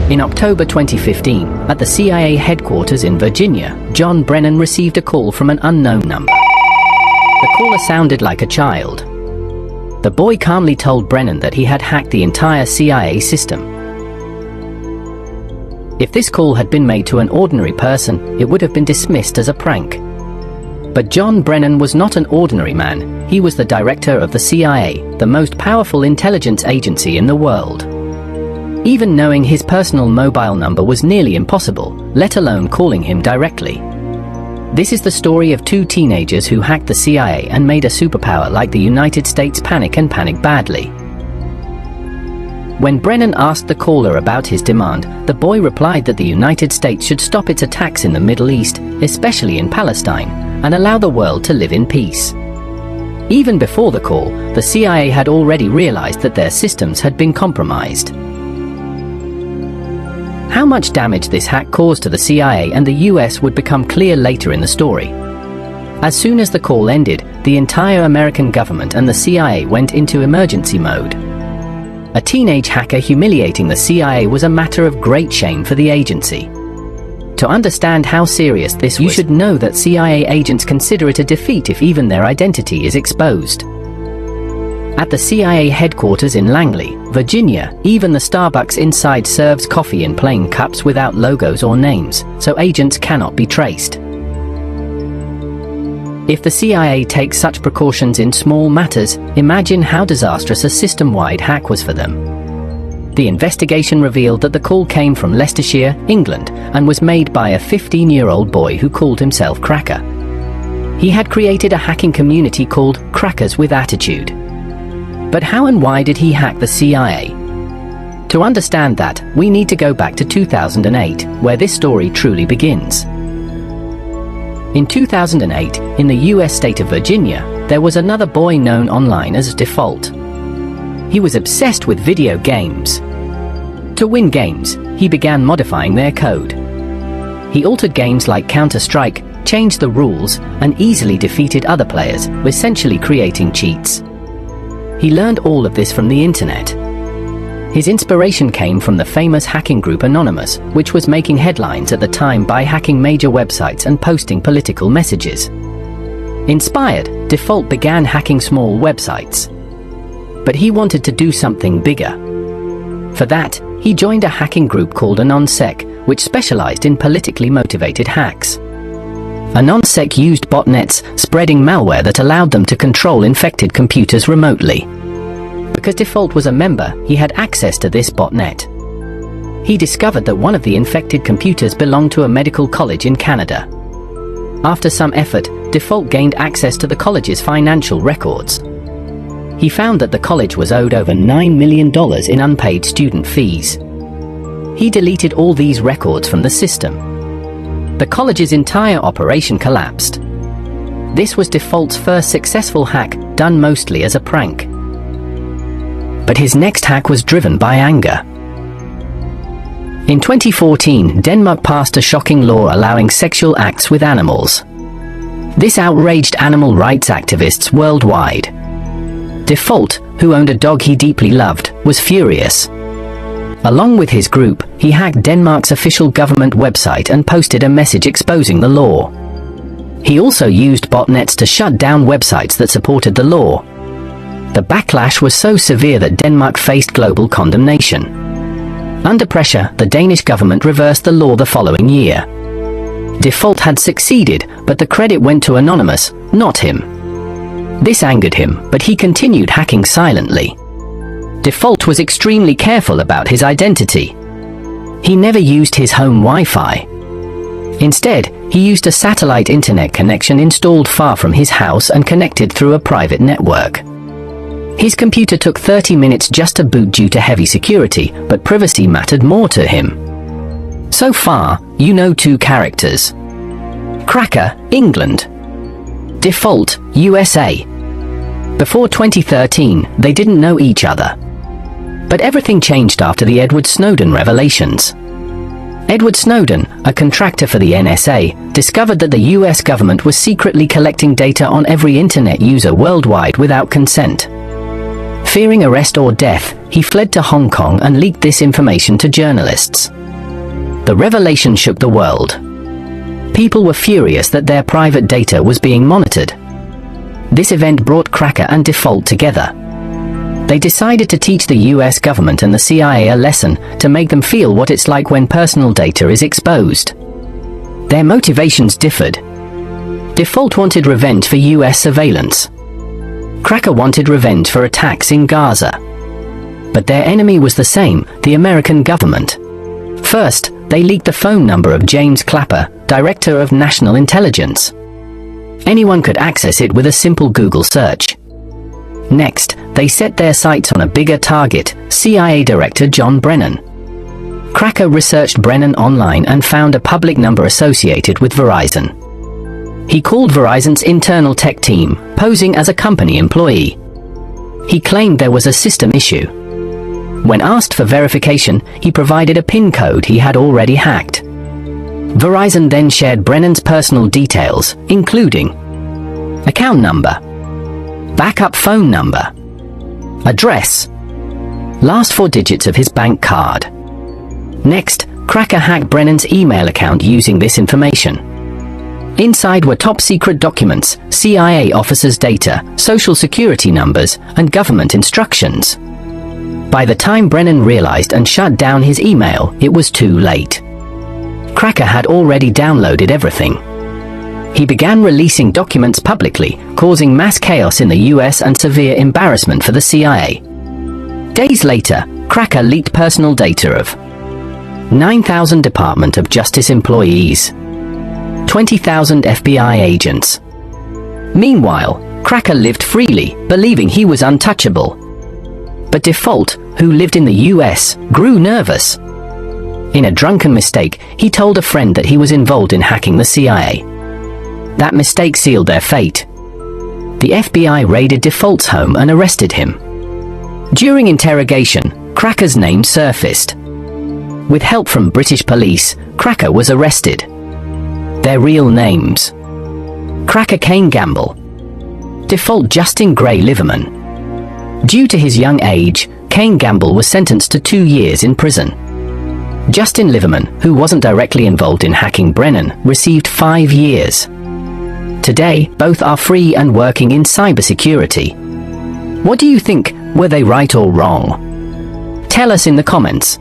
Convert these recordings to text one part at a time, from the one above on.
In October 2015, at the CIA headquarters in Virginia, John Brennan received a call from an unknown number. The caller sounded like a child. The boy calmly told Brennan that he had hacked the entire CIA system. If this call had been made to an ordinary person, it would have been dismissed as a prank. But John Brennan was not an ordinary man. He was the director of the CIA, the most powerful intelligence agency in the world. Even knowing his personal mobile number was nearly impossible, let alone calling him directly. This is the story of two teenagers who hacked the CIA and made a superpower like the United States panic badly. When Brennan asked the caller about his demand, the boy replied that the United States should stop its attacks in the Middle East, especially in Palestine, and allow the world to live in peace. Even before the call, the CIA had already realized that their systems had been compromised. How much damage this hack caused to the CIA and the US would become clear later in the story. As soon as the call ended, the entire American government and the CIA went into emergency mode. A teenage hacker humiliating the CIA was a matter of great shame for the agency. To understand how serious this was, you should know that CIA agents consider it a defeat if even their identity is exposed. At the CIA headquarters in Langley, Virginia, even the Starbucks inside serves coffee in plain cups without logos or names, so agents cannot be traced. If the CIA takes such precautions in small matters, imagine how disastrous a system-wide hack was for them. The investigation revealed that the call came from Leicestershire, England, and was made by a 15-year-old boy who called himself Cracka. He had created a hacking community called Crackers with Attitude. But how and why did he hack the CIA? To understand that, we need to go back to 2008, where this story truly begins. In 2008, in the US state of Virginia, there was another boy known online as Default. He was obsessed with video games. To win games, he began modifying their code. He altered games like Counter-Strike, changed the rules, and easily defeated other players, essentially creating cheats. He learned all of this from the internet. His inspiration came from the famous hacking group Anonymous, which was making headlines at the time by hacking major websites and posting political messages. Inspired, Default began hacking small websites. But he wanted to do something bigger. For that, he joined a hacking group called AnonSec, which specialized in politically motivated hacks. AnonSec used botnets, spreading malware that allowed them to control infected computers remotely. Because Default was a member, he had access to this botnet. He discovered that one of the infected computers belonged to a medical college in Canada. After some effort, Default gained access to the college's financial records. He found that the college was owed over $9 million in unpaid student fees. He deleted all these records from the system. The college's entire operation collapsed. This was Default's first successful hack, done mostly as a prank. But his next hack was driven by anger. In 2014, Denmark passed a shocking law allowing sexual acts with animals. This outraged animal rights activists worldwide. Default, who owned a dog he deeply loved, was furious. Along with his group, he hacked Denmark's official government website and posted a message exposing the law. He also used botnets to shut down websites that supported the law. The backlash was so severe that Denmark faced global condemnation. Under pressure, the Danish government reversed the law the following year. Default had succeeded, but the credit went to Anonymous, not him. This angered him, but he continued hacking silently. Default was extremely careful about his identity. He never used his home Wi-Fi. Instead, he used a satellite internet connection installed far from his house and connected through a private network. His computer took 30 minutes just to boot due to heavy security, but privacy mattered more to him. So far, you know two characters. Cracka, England. Default, USA. Before 2013, they didn't know each other. But everything changed after the Edward Snowden revelations. Edward Snowden, a contractor for the NSA, discovered that the US government was secretly collecting data on every internet user worldwide without consent. Fearing arrest or death, he fled to Hong Kong and leaked this information to journalists. The revelation shook the world. People were furious that their private data was being monitored. This event brought Cracka and Default together. They decided to teach the US government and the CIA a lesson to make them feel what it's like when personal data is exposed. Their motivations differed. Default wanted revenge for US surveillance. Cracka wanted revenge for attacks in Gaza. But their enemy was the same, the American government. First, they leaked the phone number of James Clapper, Director of National Intelligence. Anyone could access it with a simple Google search. Next, they set their sights on a bigger target, CIA Director John Brennan. Cracka researched Brennan online and found a public number associated with Verizon. He called Verizon's internal tech team, posing as a company employee. He claimed there was a system issue. When asked for verification, he provided a PIN code he had already hacked. Verizon then shared Brennan's personal details, including account number, backup phone number, address, last 4 digits of his bank card. Next, Cracka hacked Brennan's email account using this information. Inside were top-secret documents, CIA officers' data, social security numbers, and government instructions. By the time Brennan realized and shut down his email, it was too late. Cracka had already downloaded everything. He began releasing documents publicly, causing mass chaos in the US and severe embarrassment for the CIA. Days later, Cracka leaked personal data of 9,000 Department of Justice employees, 20,000 FBI agents. Meanwhile, Cracka lived freely, believing he was untouchable. But Default, who lived in the US, grew nervous. In a drunken mistake, he told a friend that he was involved in hacking the CIA. That mistake sealed their fate. The FBI raided Default's home and arrested him. During interrogation, Cracka's name surfaced. With help from British police, Cracka was arrested. Their real names: Cracka Kane Gamble, Default Justin Gray Liverman. Due to his young age, Kane Gamble was sentenced to 2 years in prison. Justin Liverman, who wasn't directly involved in hacking Brennan, received 5 years. Today, both are free and working in cybersecurity. What do you think? Were they right or wrong? Tell us in the comments.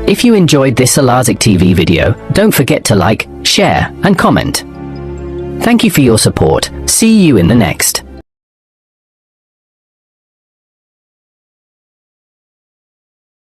If you enjoyed this Salazic TV video, don't forget to like, share, and comment. Thank you for your support. See you in the next.